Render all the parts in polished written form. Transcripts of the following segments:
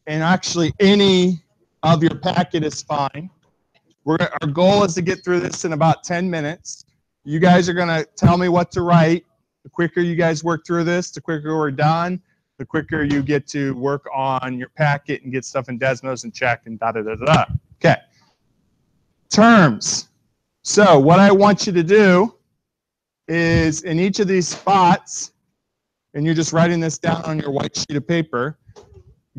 and actually any of your packet is fine. Our goal is to get through this in about 10 minutes. You guys are going to tell me what to write. The quicker you guys work through this, the quicker we're done, the quicker you get to work on your packet and get stuff in Desmos and check and da-da-da-da-da. Okay. Terms. So what I want you to do is in each of these spots, and you're just writing this down on your white sheet of paper,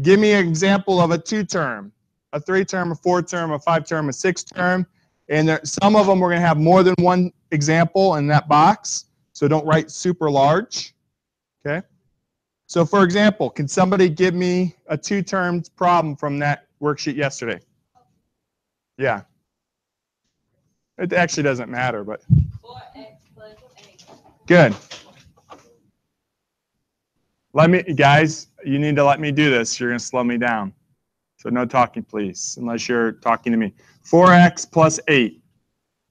give me an example of a 2-term, a 3-term, a 4-term, a 5-term, a 6-term. And some of them we're going to have more than one example in that box, so don't write super large. Okay? So for example, can somebody give me a 2-term problem from that worksheet yesterday? Yeah. It actually doesn't matter, but. 4x plus 8. Good. Guys, you need to let me do this. You're going to slow me down. So no talking, please, unless you're talking to me. 4x plus 8.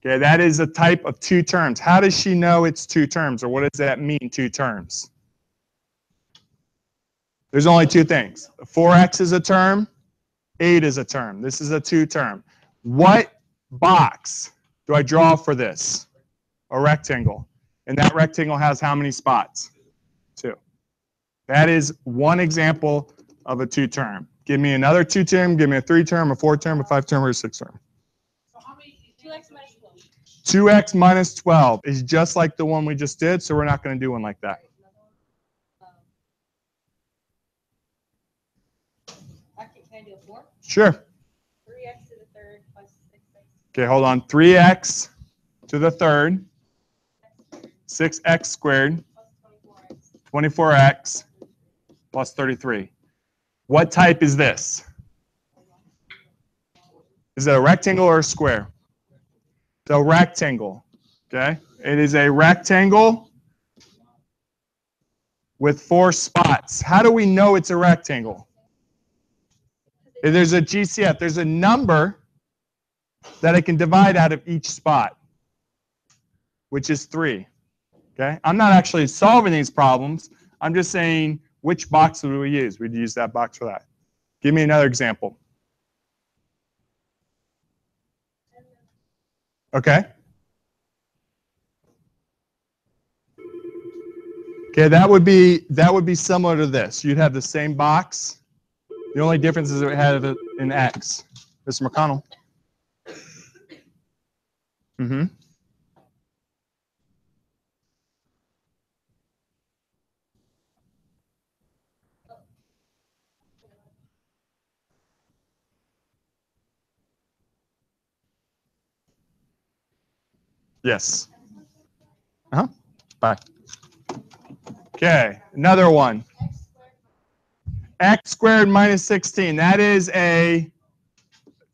Okay, that is a type of 2 terms. How does she know it's 2 terms, or what does that mean, 2 terms? There's only 2 things. 4x is a term, 8 is a term. This is a 2 term. What box do I draw for this? A rectangle. And that rectangle has how many spots? 2. That is one example of a 2 term. Give me another 2 term, give me a 3 term, a 4 term, a 5 term, or a 6 term. So how many? 2x minus 12. 2x minus 12 is just like the one we just did, so we're not going to do one like that. Can I do a 4? Sure. 3x to the 3rd plus 6x. Okay, hold on. 3x to the 3rd, 6x squared, Plus 24x plus 33. What type is this? Is it a rectangle or a square? It's a rectangle. Okay? It is a rectangle with 4 spots. How do we know it's a rectangle? There's a GCF. There's a number that I can divide out of each spot, which is 3. Okay? I'm not actually solving these problems. I'm just saying which box would we use? We'd use that box for that. Give me another example. Okay. Okay, that would be similar to this. You'd have the same box. The only difference is it had it in X. Mr. McConnell. Mm-hmm. Yes. Uh-huh. Bye. Okay, another one. X squared minus 16. That is a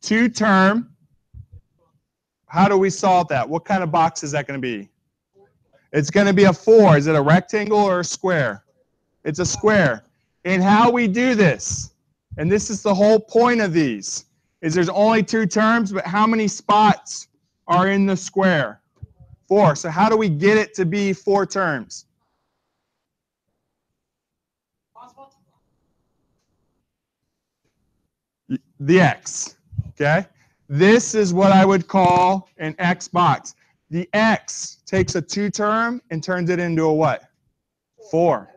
2 term. How do we solve that? What kind of box is that going to be? It's going to be a 4. Is it a rectangle or a square? It's a square. And how we do this, and this is the whole point of these, is there's only 2 terms, but how many spots are in the square? 4. So how do we get it to be 4 terms? The X. Okay? This is what I would call an X box. The X takes a 2 term and turns it into a what? 4.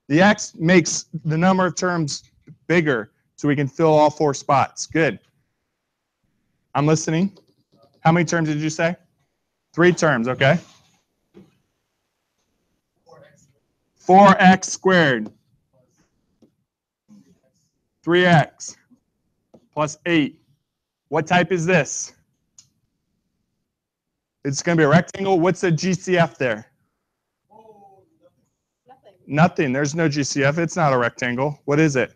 The X makes the number of terms bigger so we can fill all 4 spots. Good. I'm listening. How many terms did you say? 3 terms, okay. 4x squared. 3x plus 8. What type is this? It's going to be a rectangle. What's the GCF there? Nothing. There's no GCF. It's not a rectangle. What is it?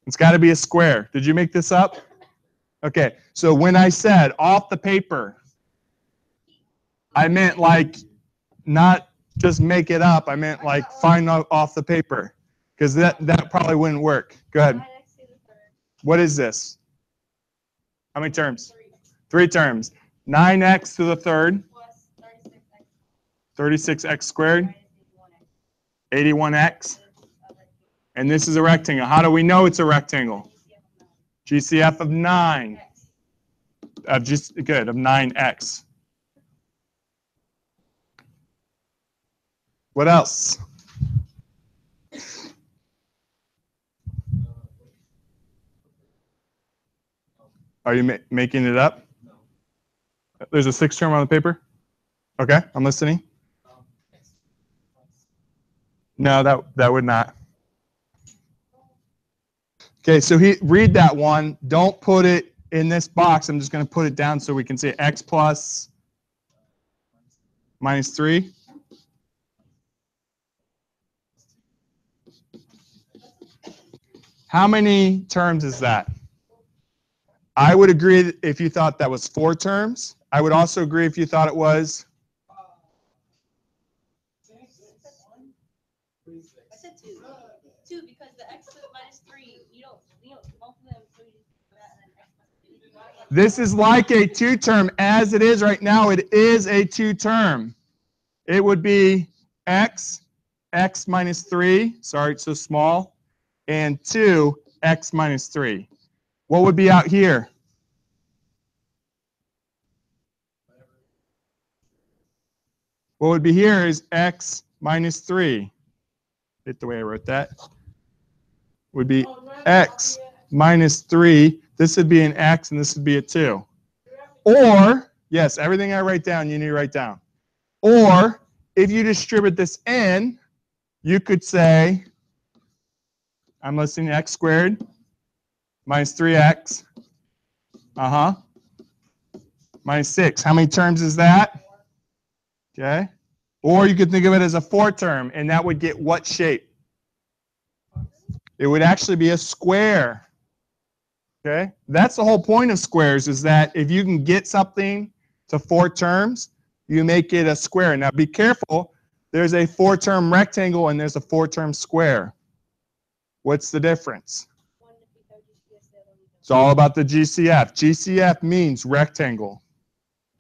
It's got to be a square. Did you make this up? Okay. So when I said off the paper, I meant like not just make it up. I meant like find out off the paper, because that probably wouldn't work. Go ahead. What is this? How many terms? 3 terms. 9x to the 3rd. 36x squared. 81x. And this is a rectangle. How do we know it's a rectangle? GCF of 9. Of 9x. What else? Are you making it up? There's a 6th term on the paper? Okay, I'm listening. No, that would not. Okay, so read that one. Don't put it in this box. I'm just going to put it down so we can see x plus minus 3. How many terms is that? I would agree if you thought that was 4 terms. I would also agree if you thought it was. I said 2. 2 because the x minus 3, you don't both of them. So you do that and then x plus 3. This is like a 2 term. As it is right now, it is a 2 term. It would be x minus 3. Sorry, it's so small. And 2, x minus 3. What would be out here? What would be here is x minus 3. Hit the way I wrote that. Would be x minus 3. This would be an x, and this would be a 2. Or, yes, everything I write down, you need to write down. Or, if you distribute this in, you could say, I'm listening to x squared minus 3x. Minus 6. How many terms is that? Okay. Or you could think of it as a 4 term, and that would get what shape? It would actually be a square. Okay. That's the whole point of squares, is that if you can get something to 4 terms, you make it a square. Now be careful. There's a 4-term rectangle and there's a 4-term square. What's the difference? It's all about the GCF. GCF means rectangle.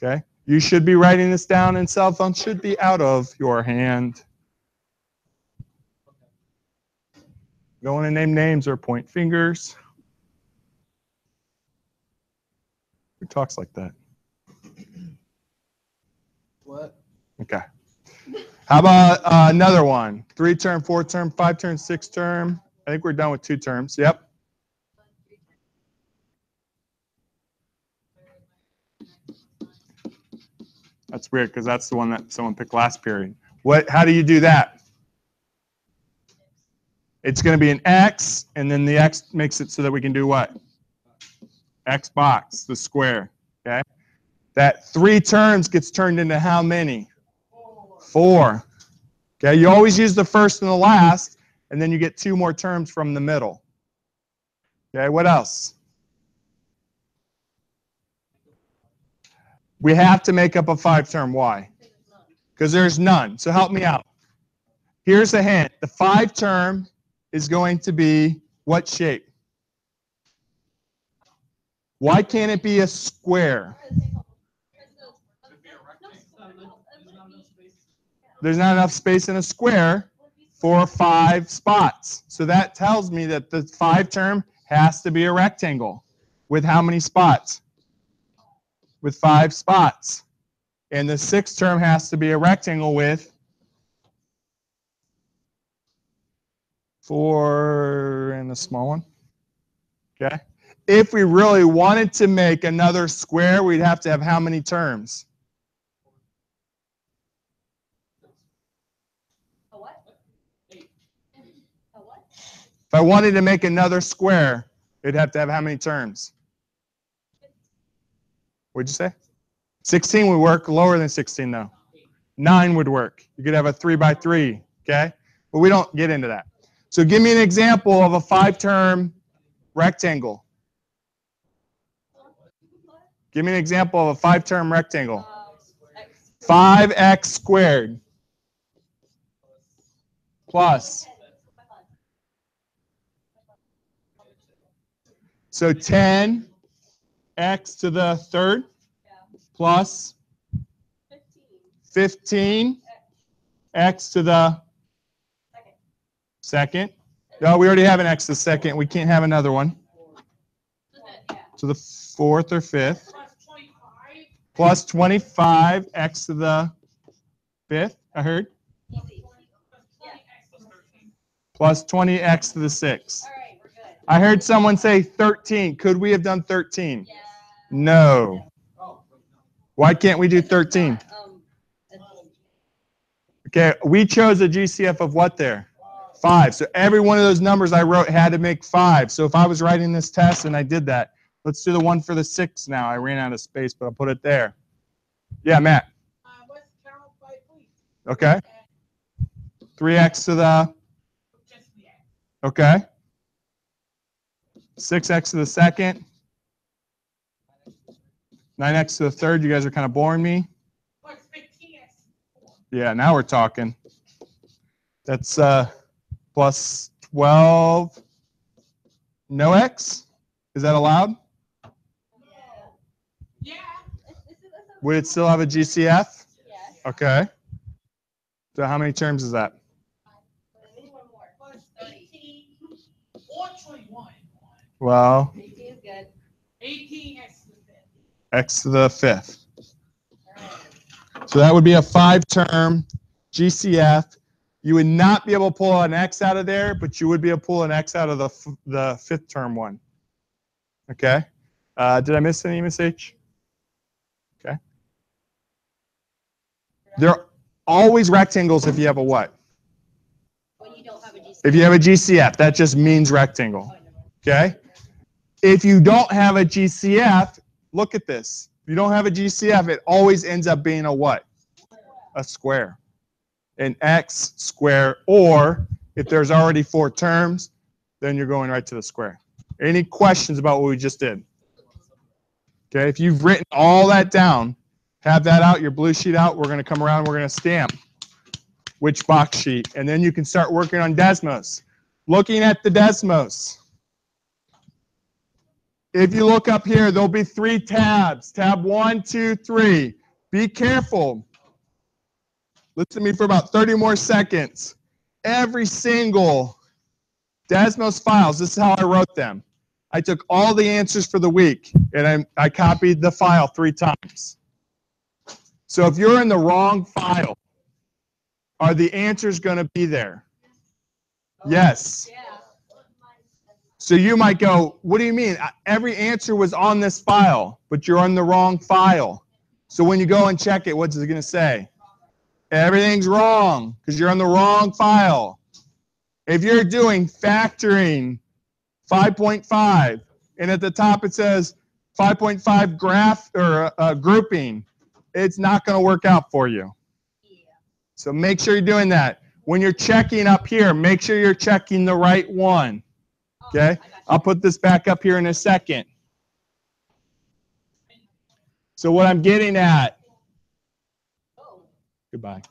Okay? You should be writing this down, and cell phone should be out of your hand. Don't want to name names or point fingers. Who talks like that? What? Okay. How about another one? 3-term, 4-term, 5-term, 6-term. I think we're done with 2 terms. Yep. That's weird because that's the one that someone picked last period. How do you do that? It's going to be an x, and then the x makes it so that we can do what? X box, the square. Okay. That 3 terms gets turned into how many? 4. Okay. You always use the first and the last, and then you get 2 more terms from the middle. Okay. What else? We have to make up a 5-term. Why? Because there's none. So help me out. Here's a hint. The 5-term is going to be what shape? Why can't it be a square? There's not enough space in a square for 5 spots. So that tells me that the 5-term has to be a rectangle. With how many spots? With 5 spots. And the 6-term has to be a rectangle with 4 and a small one. Okay. If we really wanted to make another square, we'd have to have how many terms? A what? A what? If I wanted to make another square, it'd have to have how many terms? What'd you say? 16 would work. Lower than 16, though. 9 would work. You could have a 3 by 3, okay? But we don't get into that. So give me an example of a 5-term rectangle. Give me an example of a 5-term rectangle. 5x squared plus. So 10x to the 3rd plus 15x to the 2nd No, we already have an x to the second. We can't have another one. Yeah. To the fourth or fifth. Plus 25 x to the fifth, I heard. Easy. Yeah. Plus 20x to the sixth. All right, we're good. I heard someone say 13. Could we have done 13? Yeah. No. Why can't we do 13? Okay, we chose a GCF of what there? 5. So every one of those numbers I wrote had to make 5. So if I was writing this test and I did that, let's do the one for the 6 now. I ran out of space, but I'll put it there. Yeah, Matt. What's the count by, please? Okay. 3x to the, okay. 6x to the second. 9x to the third. You guys are kind of boring me. What's 15x? Yeah, now we're talking. That's plus 12. No x? Is that allowed? Yeah. Would it still have a GCF? Yes. Okay. So how many terms is that? One more. Plus 18 or 21. Well, 18 is good. 18x to the fifth. x to the fifth. All right. So that would be a 5-term GCF. You would not be able to pull an x out of there, but you would be able to pull an x out of the 5th term one. Okay. Did I miss any, Miss H? Okay. They're always rectangles if you have a what? When you don't have a GC. If you have a GCF, that just means rectangle. Okay. If you don't have a GCF, look at this. If you don't have a GCF, it always ends up being a what? A square. An x square, or if there's already 4 terms, then you're going right to the square. Any questions about what we just did? Okay, if you've written all that down, have that out, your blue sheet out, we're going to come around, we're going to stamp which box sheet, and then you can start working on Desmos. Looking at the Desmos. If you look up here, there'll be 3 tabs. Tab 1, 2, 3. Be careful. Listen to me for about 30 more seconds. Every single Desmos files, this is how I wrote them. I took all the answers for the week, and I copied the file 3 times. So if you're in the wrong file, are the answers going to be there? Yes. Yeah. So you might go, what do you mean? Every answer was on this file, but you're on the wrong file. So when you go and check it, what's it going to say? Everything's wrong because you're on the wrong file. If you're doing factoring 5.5 and at the top it says 5.5 graph or grouping, it's not going to work out for you. Yeah. So make sure you're doing that. When you're checking up here, make sure you're checking the right one. Okay? I'll put this back up here in a second. So what I'm getting at, Oh. goodbye.